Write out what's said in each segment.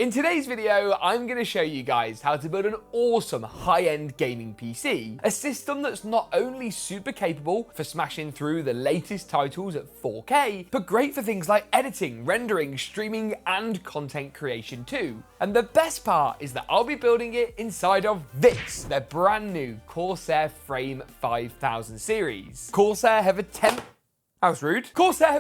In today's video, I'm going to show you guys how to build an awesome high-end gaming PC, a system that's not only super capable for smashing through the latest titles at 4K, but great for things like editing, rendering, streaming, and content creation too. And the best part is that I'll be building it inside of this, their brand new Corsair FRAME 5000 series. Corsair have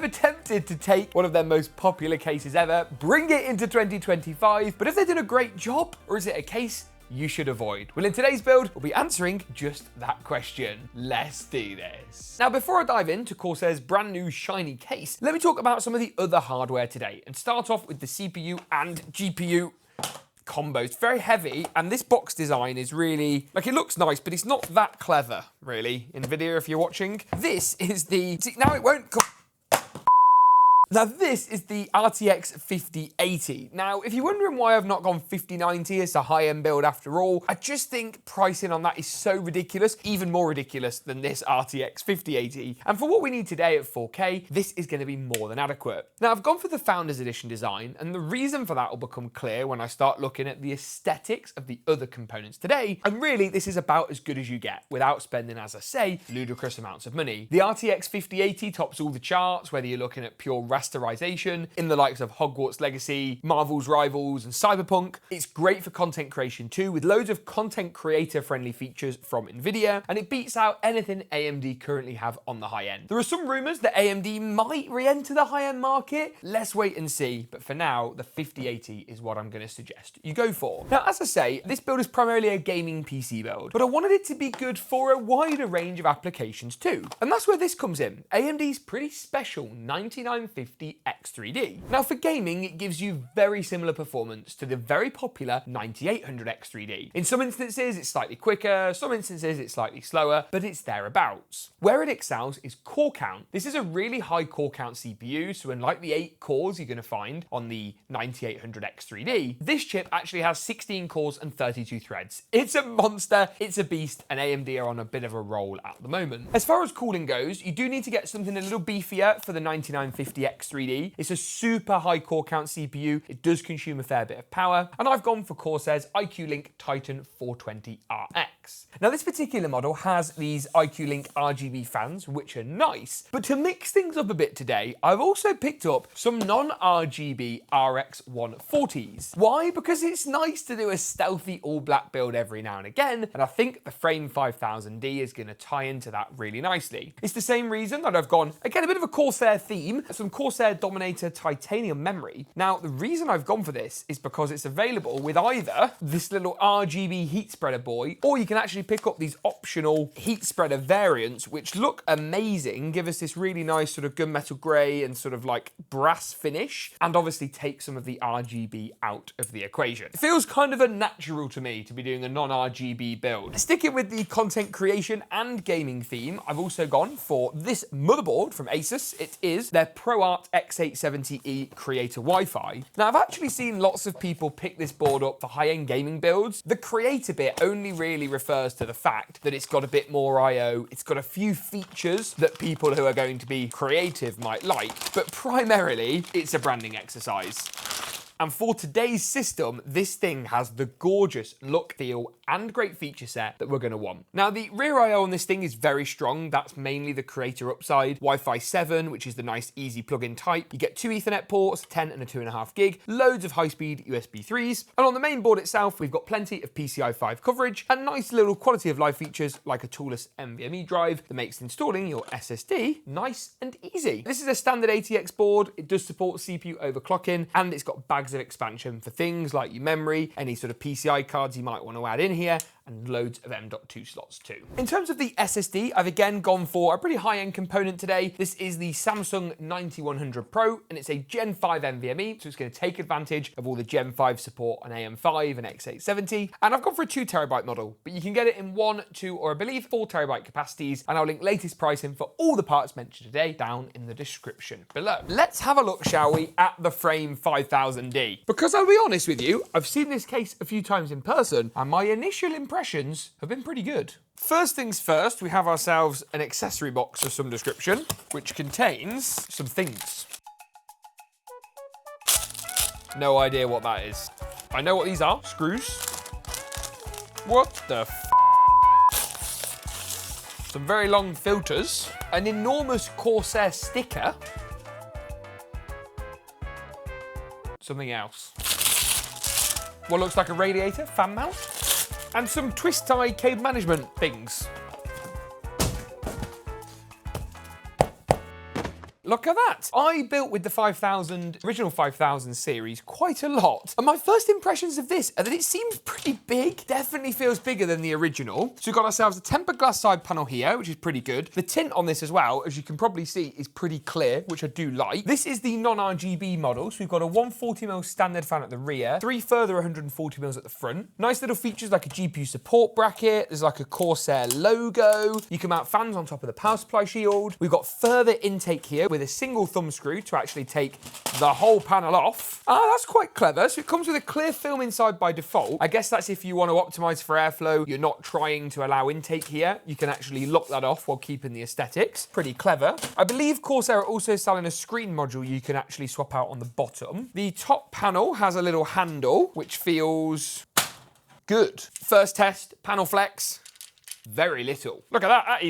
attempted to take one of their most popular cases ever, bring it into 2025, but have they done a great job, or is it a case you should avoid? Well, in today's build, we'll be answering just that question. Let's do this. Now, before I dive into Corsair's brand new shiny case, let me talk about some of the other hardware today, and start off with the CPU and GPU combo. It's very heavy, and this box design is really, like, it looks nice, but it's not that clever, really. NVIDIA, if you're watching. This is the, now it won't come. Now this is the RTX 5080. Now, if you're wondering why I've not gone 5090 as a high-end build after all, I just think pricing on that is so ridiculous, even more ridiculous than this RTX 5080. And for what we need today at 4K, this is going to be more than adequate. Now, I've gone for the Founders Edition design, and the reason for that will become clear when I start looking at the aesthetics of the other components today. And really, this is about as good as you get, without spending, as I say, ludicrous amounts of money. The RTX 5080 tops all the charts, whether you're looking at pure rasterization in the likes of Hogwarts Legacy, Marvel's Rivals, and Cyberpunk. It's great for content creation too, with loads of content creator friendly features from NVIDIA, and it beats out anything AMD currently have on the high end. There are some rumors that AMD might re-enter the high end market. Let's wait and see, but for now, the 5080 is what I'm going to suggest you go for. Now, as I say, this build is primarily a gaming PC build, but I wanted it to be good for a wider range of applications too, and that's where this comes in. AMD's pretty special 9950 X3D. Now, for gaming, it gives you very similar performance to the very popular 9800 X3D. In some instances, it's slightly quicker, some instances it's slightly slower, but it's thereabouts. Where it excels is core count. This is a really high core count CPU, so unlike the 8 cores you're going to find on the 9800 X3D, this chip actually has 16 cores and 32 threads. It's a monster, it's a beast, and AMD are on a bit of a roll at the moment. As far as cooling goes, you do need to get something a little beefier for the 9950 X3D. It's a super high core count CPU. It does consume a fair bit of power, and I've gone for Corsair's iQ-Link Titan 420RX. Now, this particular model has these iQ-Link RGB fans, which are nice, but to mix things up a bit today, I've also picked up some non-RGB RX 140s. Why? Because it's nice to do a stealthy all-black build every now and again, and I think the Frame 5000D is going to tie into that really nicely. It's the same reason that I've gone, again, a bit of a Corsair theme, some Corsair Dominator titanium memory. Now, the reason I've gone for this is because it's available with either this little RGB heat spreader boy, or you can actually pick up these optional heat spreader variants, which look amazing, give us this really nice sort of gunmetal grey and sort of like brass finish, and obviously take some of the RGB out of the equation. It feels kind of unnatural to me to be doing a non-RGB build. Sticking with the content creation and gaming theme, I've also gone for this motherboard from ASUS. It is their ProArt X870 Creator Wi-Fi. Now, I've actually seen lots of people pick this board up for high-end gaming builds. The creator bit only really refers to the fact that it's got a bit more I/O, it's got a few features that people who are going to be creative might like, but primarily it's a branding exercise. And for today's system, this thing has the gorgeous look, feel, and great feature set that we're going to want. Now, the rear I/O on this thing is very strong. That's mainly the creator upside. Wi-Fi 7, which is the nice, easy plug-in type. You get 2 Ethernet ports, 10 and a 2.5 gig, loads of high-speed USB 3s. And on the main board itself, we've got plenty of PCI 5 coverage and nice little quality of life features like a toolless NVMe drive that makes installing your SSD nice and easy. This is a standard ATX board. It does support CPU overclocking, and it's got bags of expansion for things like your memory, any sort of PCI cards you might want to add in here, and loads of M.2 slots too. In terms of the SSD, I've again gone for a pretty high-end component today. This is the Samsung 9100 Pro, and it's a Gen 5 NVMe, so it's going to take advantage of all the Gen 5 support on AM5 and X870. And I've gone for a 2TB model, but you can get it in 1, 2, or I believe 4TB capacities, and I'll link latest pricing for all the parts mentioned today down in the description below. Let's have a look, shall we, at the Frame 5000D. Because I'll be honest with you, I've seen this case a few times in person, and my initial impressions have been pretty good. First things first, we have ourselves an accessory box of some description, which contains some things. No idea what that is. I know what these are. Screws. What the f? Some very long filters. An enormous Corsair sticker. Something else. What looks like a radiator, fan mount. And some twist tie cable management things. Look at that. I built with the original 5000 series quite a lot. And my first impressions of this are that it seems pretty big. Definitely feels bigger than the original. So we've got ourselves a tempered glass side panel here, which is pretty good. The tint on this as well, as you can probably see, is pretty clear, which I do like. This is the non-RGB model. So we've got a 140mm standard fan at the rear, 3 further 140mm at the front. Nice little features like a GPU support bracket. There's like a Corsair logo. You can mount fans on top of the power supply shield. We've got further intake here with a single thumb screw to actually take the whole panel off. That's quite clever. So it comes with a clear film inside by default. I guess that's if you want to optimize for airflow, you're not trying to allow intake here. You can actually lock that off while keeping the aesthetics. Pretty clever. I believe Corsair are also selling a screen module you can actually swap out on the bottom. The top panel has a little handle, which feels good. First test, panel flex, very little. Look at that,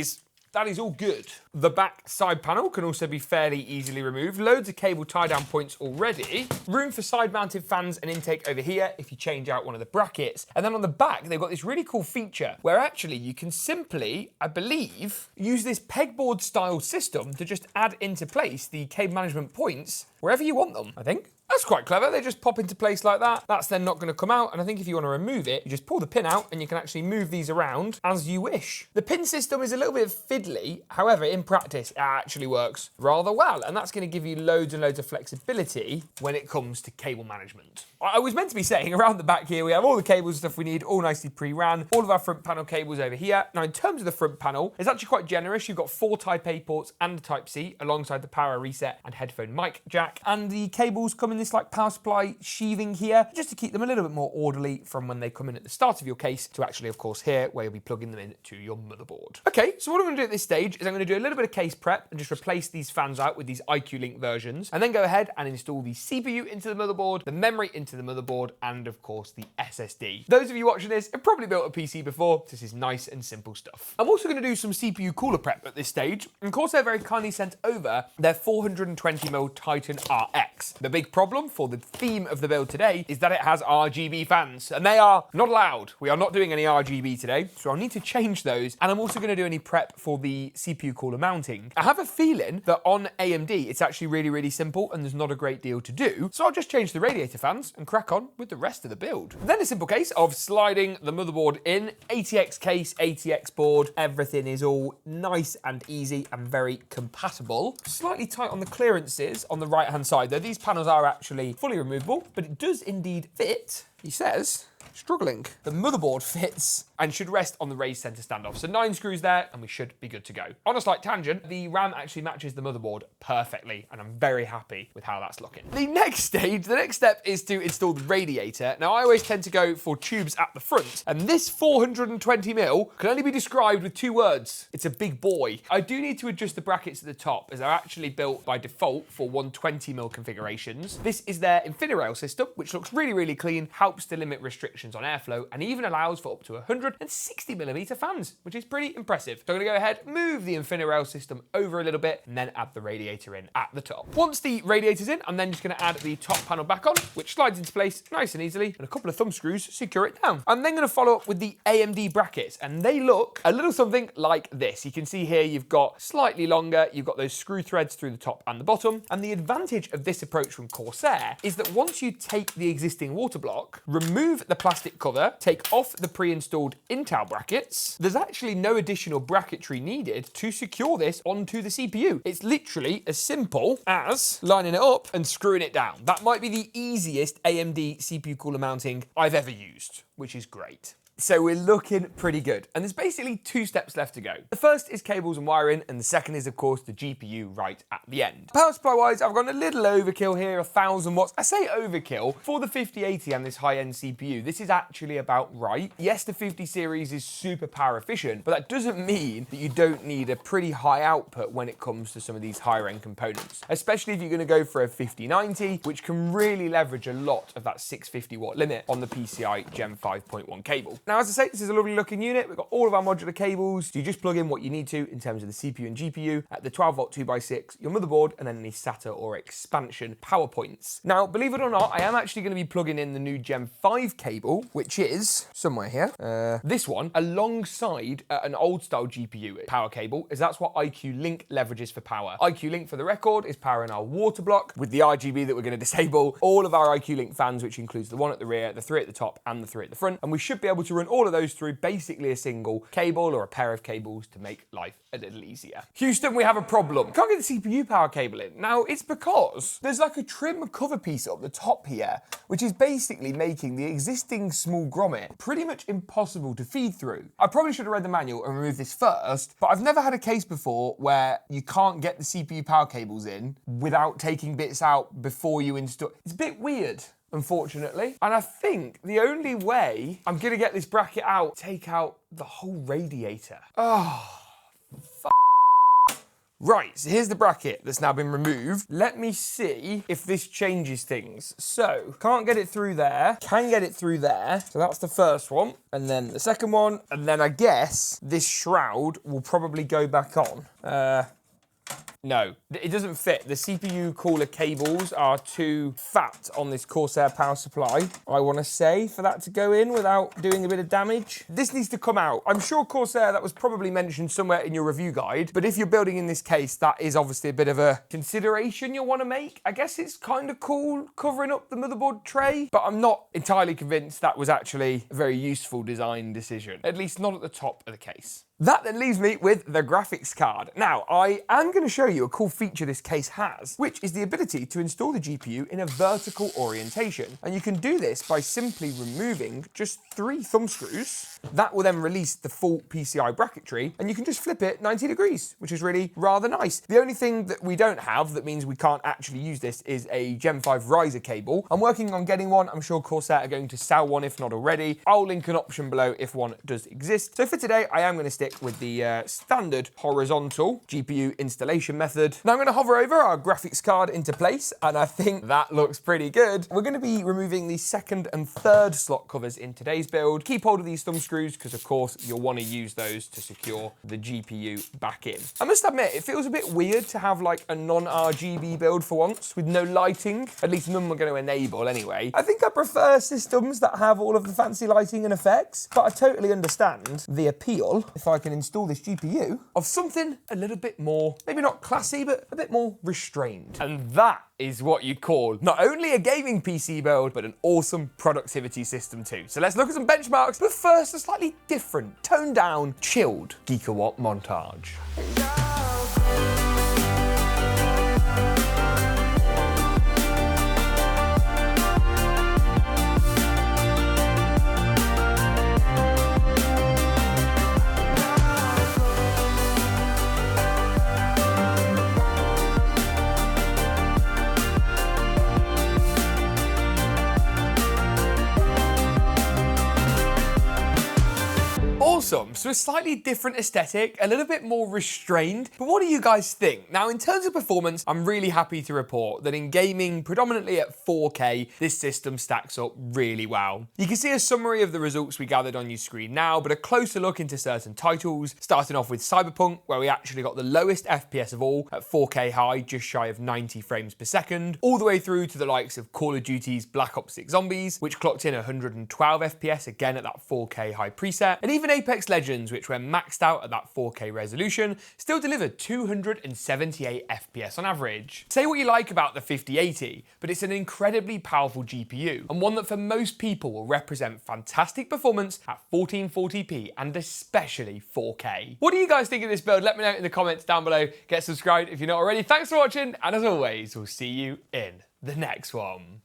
that is all good. The back side panel can also be fairly easily removed. Loads of cable tie-down points already. Room for side-mounted fans and intake over here if you change out one of the brackets. And then on the back, they've got this really cool feature where actually you can simply, I believe, use this pegboard style system to just add into place the cable management points wherever you want them, I think. That's quite clever. They just pop into place like that. That's then not going to come out. And I think if you want to remove it, you just pull the pin out and you can actually move these around as you wish. The pin system is a little bit fiddly. However, in practice, it actually works rather well. And that's going to give you loads and loads of flexibility when it comes to cable management. I was meant to be saying around the back here, we have all the cables stuff we need, all nicely pre-ran, all of our front panel cables over here. Now, in terms of the front panel, it's actually quite generous. You've got 4 Type A ports and a Type C alongside the power reset and headphone mic jack. And the cables come in this like power supply sheathing here, just to keep them a little bit more orderly from when they come in at the start of your case to actually, of course, here where you'll be plugging them in to your motherboard. Okay, so what I'm going to do at this stage is I'm going to do a little bit of case prep and just replace these fans out with these IQ Link versions, and then go ahead and install the CPU into the motherboard, the memory into the motherboard, and of course the SSD. Those of you watching this have probably built a PC before. This is nice and simple stuff. I'm also going to do some CPU cooler prep at this stage, and Corsair very kindly sent over their 420mm Titan RX. The big problem for the theme of the build today is that it has RGB fans, and they are not allowed. We are not doing any RGB today, so I'll need to change those, and I'm also going to do any prep for the CPU cooler mounting. I have a feeling that on AMD it's actually really, really simple and there's not a great deal to do, so I'll just change the radiator fans and crack on with the rest of the build. Then a simple case of sliding the motherboard in, ATX case, ATX board, everything is all nice and easy and very compatible. Slightly tight on the clearances on the right hand side though. These panels are actually fully removable, but it does indeed fit. He says, struggling. The motherboard fits and should rest on the raised center standoff. So 9 screws there and we should be good to go. On a slight tangent, the RAM actually matches the motherboard perfectly and I'm very happy with how that's looking. The next step is to install the radiator. Now I always tend to go for tubes at the front, and this 420mm can only be described with 2 words. It's a big boy. I do need to adjust the brackets at the top as they're actually built by default for 120mm configurations. This is their InfiniRail system, which looks really, really clean, helps to limit restrictions on airflow, and even allows for up to 160mm fans, which is pretty impressive. So I'm going to go ahead, move the InfiniRail system over a little bit, and then add the radiator in at the top. Once the radiator's in, I'm then just going to add the top panel back on, which slides into place nice and easily, and a couple of thumb screws secure it down. I'm then going to follow up with the AMD brackets, and they look a little something like this. You can see here you've got slightly longer, you've got those screw threads through the top and the bottom, and the advantage of this approach from Corsair is that once you take the existing water block, remove the plastic cover, take off the pre-installed Intel brackets, there's actually no additional bracketry needed to secure this onto the CPU. It's literally as simple as lining it up and screwing it down. That might be the easiest AMD CPU cooler mounting I've ever used, which is great. So we're looking pretty good. And there's basically 2 steps left to go. The first is cables and wiring, and the second is, of course, the GPU right at the end. Power supply-wise, I've gone a little overkill here, 1000 watts. I say overkill. For the 5080 and this high-end CPU, this is actually about right. Yes, the 50 series is super power efficient, but that doesn't mean that you don't need a pretty high output when it comes to some of these higher-end components, especially if you're going to go for a 5090, which can really leverage a lot of that 650 watt limit on the PCI Gen 5.1 cable. Now, as I say, this is a lovely looking unit. We've got all of our modular cables. So you just plug in what you need to in terms of the CPU and GPU at the 12 volt 2x6, your motherboard, and then any SATA or expansion power points. Now, believe it or not, I am actually going to be plugging in the new Gen 5 cable, which is somewhere here. This one, alongside an old style GPU power cable, as that's what IQ Link leverages for power. IQ Link, for the record, is powering our water block with the RGB that we're going to disable, all of our IQ Link fans, which includes the one at the rear, the 3 at the top, and the 3 at the front. And we should be able to run all of those through basically a single cable or a pair of cables to make life a little easier. Houston, we have a problem. Can't get the CPU power cable in. Now, it's because there's like a trim cover piece up the top here, which is basically making the existing small grommet pretty much impossible to feed through. I probably should have read the manual and removed this first, but I've never had a case before where you can't get the CPU power cables in without taking bits out before you install. It's a bit weird, unfortunately. And I think the only way I'm gonna get this bracket out, take out the whole radiator. Oh, right, so here's the bracket that's now been removed. Let me see if this changes things. So, can't get it through there, can get it through there. So that's the first one, and then the second one, and then I guess this shroud will probably go back on. No, it doesn't fit. The CPU cooler cables are too fat on this Corsair power supply, I want to say, for that to go in without doing a bit of damage. This needs to come out. I'm sure Corsair, that was probably mentioned somewhere in your review guide, but if you're building in this case, that is obviously a bit of a consideration you'll want to make. I guess it's kind of cool covering up the motherboard tray, but I'm not entirely convinced that was actually a very useful design decision, at least not at the top of the case. That then leaves me with the graphics card. Now, I am going to show you a cool feature this case has, which is the ability to install the GPU in a vertical orientation. And you can do this by simply removing just 3 thumb screws. That will then release the full PCI bracketry, and you can just flip it 90 degrees, which is really rather nice. The only thing that we don't have that means we can't actually use this is a Gen 5 riser cable. I'm working on getting one. I'm sure Corsair are going to sell one if not already. I'll link an option below if one does exist. So for today, I am going to stick with the standard horizontal GPU installation method. Now I'm going to hover over our graphics card into place, and I think that looks pretty good. We're going to be removing the 2nd and 3rd slot covers in today's build. Keep hold of these thumb screws because of course you'll want to use those to secure the GPU back in. I must admit, it feels a bit weird to have like a non-RGB build for once with no lighting. At least none we're going to enable anyway. I think I prefer systems that have all of the fancy lighting and effects, but I totally understand the appeal if I can install this GPU of something a little bit more, maybe not classy, but a bit more restrained. And that is what you call not only a gaming PC build, but an awesome productivity system too. So let's look at some benchmarks, but first a slightly different, toned down, chilled GeekaWhat montage. Awesome, so a slightly different aesthetic, a little bit more restrained, but what do you guys think? Now, in terms of performance, I'm really happy to report that in gaming, predominantly at 4K, this system stacks up really well. You can see a summary of the results we gathered on your screen now, but a closer look into certain titles, starting off with Cyberpunk, where we actually got the lowest FPS of all at 4K high, just shy of 90 frames per second, all the way through to the likes of Call of Duty's Black Ops 6 Zombies, which clocked in 112 FPS, again at that 4K high preset, and even Apex Legends, which when maxed out at that 4K resolution, still delivered 278 FPS on average. Say what you like about the 5080, but it's an incredibly powerful GPU, and one that for most people will represent fantastic performance at 1440p and especially 4K. What do you guys think of this build? Let me know in the comments down below. Get subscribed if you're not already. Thanks for watching, and as always, we'll see you in the next one.